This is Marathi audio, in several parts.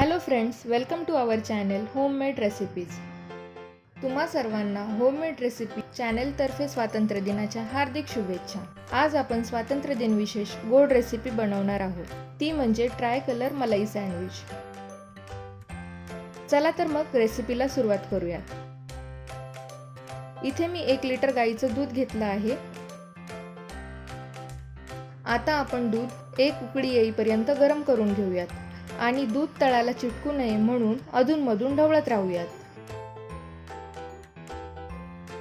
Hello friends, welcome to our channel homemade recipes. तुम्हा सर्वांना होममेड रेसिपी चॅनलतर्फे स्वातंत्र्य दिनाच्या हार्दिक शुभेच्छा. आज आपण स्वातंत्र्य दिन विशेष गोड रेसिपी बनवणार आहोत, ती म्हणजे ट्राय कलर मलाई सँडविच. चला तर मग रेसिपीला सुरुवात करूया. इथे मी 1 लिटर गाईचं दूध घेतलं आहे. आता आपण दूध एक उकळी येईपर्यंत गरम करून घेऊयात आणि दूध तळाला चिटकू नये म्हणून अधूनमधून ढवळत राहूयात.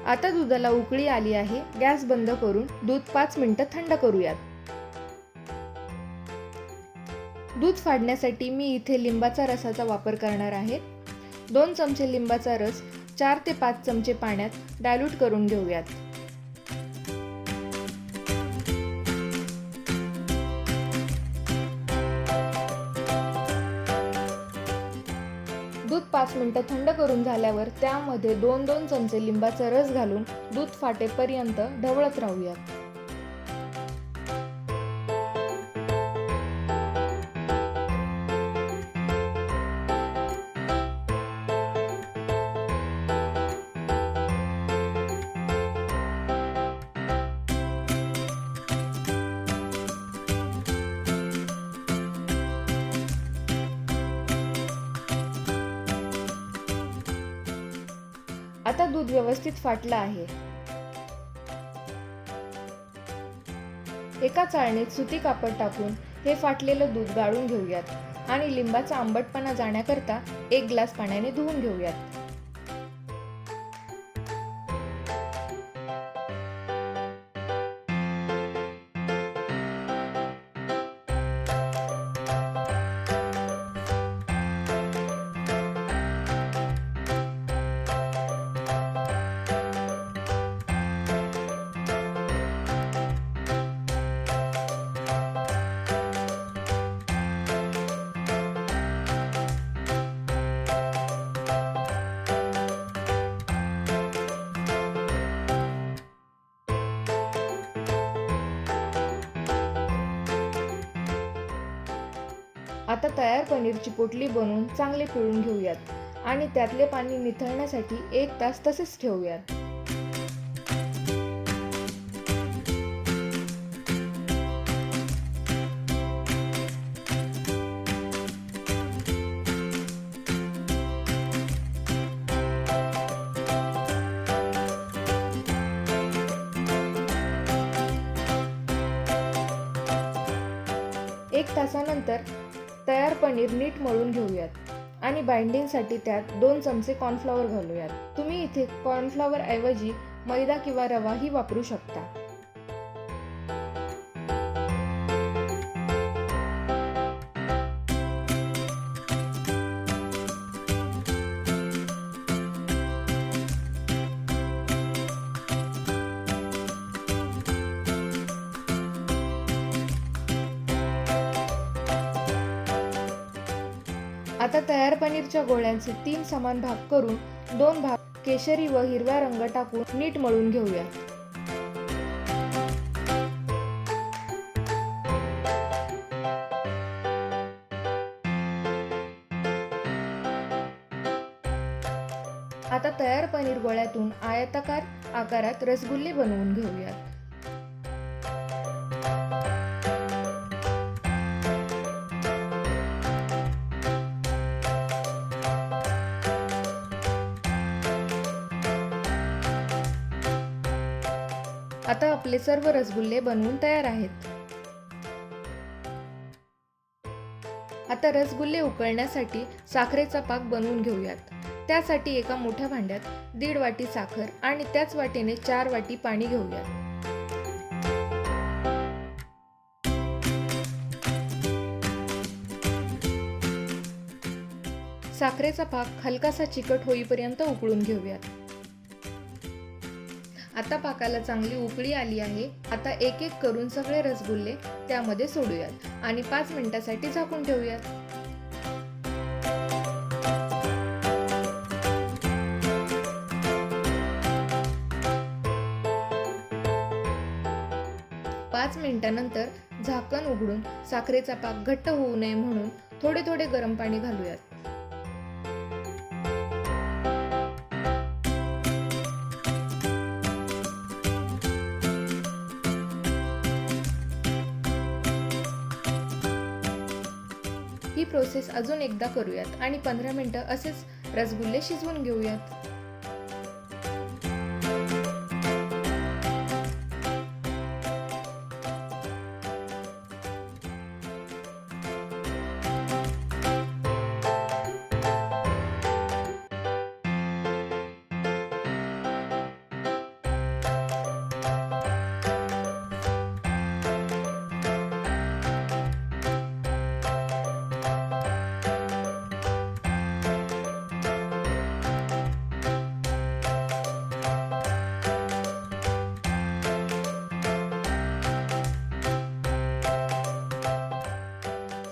आता दुधाला उकळी आली आहे. गॅस बंद करून दूध 5 मिनिटं थंड करूयात. दूध फाडण्यासाठी मी इथे लिंबाचा रसाचा वापर करणार आहे. 2 चमचे लिंबाचा रस 4 ते 5 चमचे पाण्यात डायल्यूट करून घेऊयात. दूध 5 मिनिटं थंड करून झाल्यावर त्यामध्ये 2-2 चमचे लिंबाचा रस घालून दूध फाटेपर्यंत ढवळत राहूयात. आता दूध व्यवस्थित फाटलं आहे. एका चाळणीत सुती कापड टाकून हे फाटलेलं दूध गाळून घेऊयात आणि लिंबाचा आंबटपणा जाण्याकरता 1 ग्लास पाण्याने धुवून घेऊयात. आता तयार पनीरची पोटली बनवून चांगले पिळून घेऊयात आणि त्यातले पाणी निथळण्यासाठी 1 तास तसेच ठेवूयात. एक तासानंतर तयार पनीर नीट मळून घेऊयात आणि बाइंडिंगसाठी त्यात 2 चमचे कॉर्नफ्लॉवर घालूयात. तुम्ही इथे कॉर्नफ्लॉवर ऐवजी मैदा किंवा रवाही वापरू शकता. आता तयार पनीरच्या गोळ्यांचे 3 समान भाग करून 2 भाग केशरी व हिरवा रंग टाकून नीट मळून घेऊया. आता तयार पनीर गोळ्यातून आयताकार आकारात रसगुल्ले बनवून घेऊयात. आता आपले सर्व रसगुल्ले बनवून तयार आहेत. आता रसगुल्ले उकळण्यासाठी साखरेचा पाक बनवून घेऊयात. त्यासाठी एका मोठ्या भांड्यात 1.5 वाटी साखर आणि त्याच वाटीने 4 वाटी पाणी घेऊयात. साखरेचा पाक हलकासा चिकट होईपर्यंत उकळून घेऊयात. आता पाकाला चांगली उकळी आली आहे. आता एक एक करून सगळे रसगुल्ले त्यामध्ये सोडूयात आणि 5 मिनिटांसाठी झाकून ठेवूयात. पाच मिनिटांनंतर झाकण उघडून साखरेचा पाक घट्ट होऊ नये म्हणून थोडे थोडे गरम पाणी घालूयात. ही प्रोसेस अजून एकदा करूयात आणि 15 मिनिटं असेच रसगुल्ले शिजवून घेऊयात.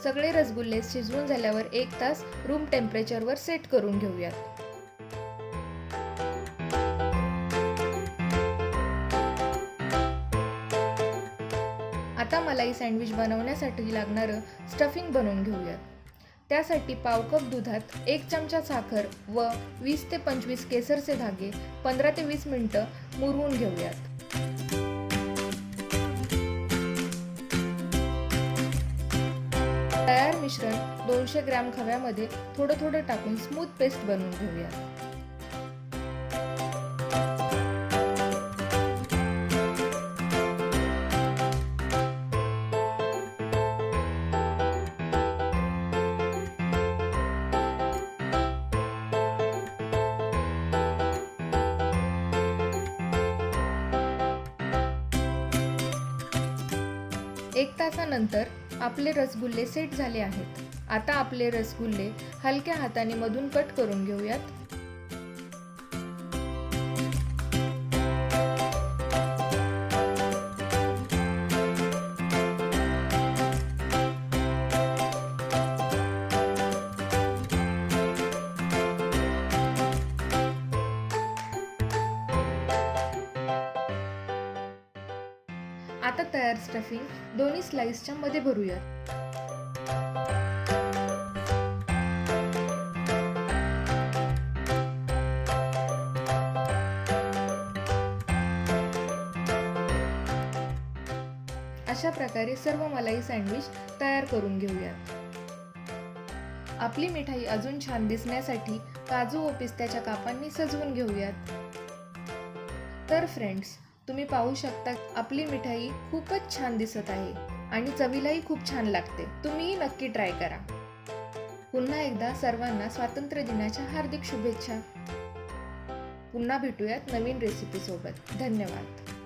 सगळे रसगुल्ले शिजवून झाल्यावर 1 तास रूम टेम्परेचरवर सेट करून घेऊयात. आता मलाई सँडविच बनवण्यासाठी लागणारं स्टफिंग बनवून घेऊयात. त्यासाठी पाव कप दुधात 1 चमचा साखर व 20 ते 25 केसरचे धागे 15 ते 20 मिनिटं मुरवून घेऊयात. तयार मिश्रण 200 ग्रॅम खव्यामध्ये थोडं थोडं टाकून स्मूथ पेस्ट बनवून घेऊया. एक तासानंतर आपले रसगुल्ले सेट झाले आहेत. आता आपले रसगुल्ले हलक्या हाताने मधून कट करून घेऊयात. आता तयार स्टफिंग दोन्ही स्लाइसच्या मध्ये भरूयात. अशा प्रकारे सर्व मलाई सँडविच तयार करून घेऊयात. आपली मिठाई अजून छान दिसण्यासाठी काजू व पिस्त्याच्या कापांनी सजवून घेऊयात. तर फ्रेंड्स, तुम्ही पाहू शकता आपली मिठाई खूपच छान दिसत आहे आणि चवीलाही खूप छान लागते. तुम्हीही नक्की ट्राय करा. पुन्हा एकदा सर्वांना स्वातंत्र्य दिनाच्या हार्दिक शुभेच्छा. पुन्हा भेटूयात नवीन रेसिपी सोबत. धन्यवाद.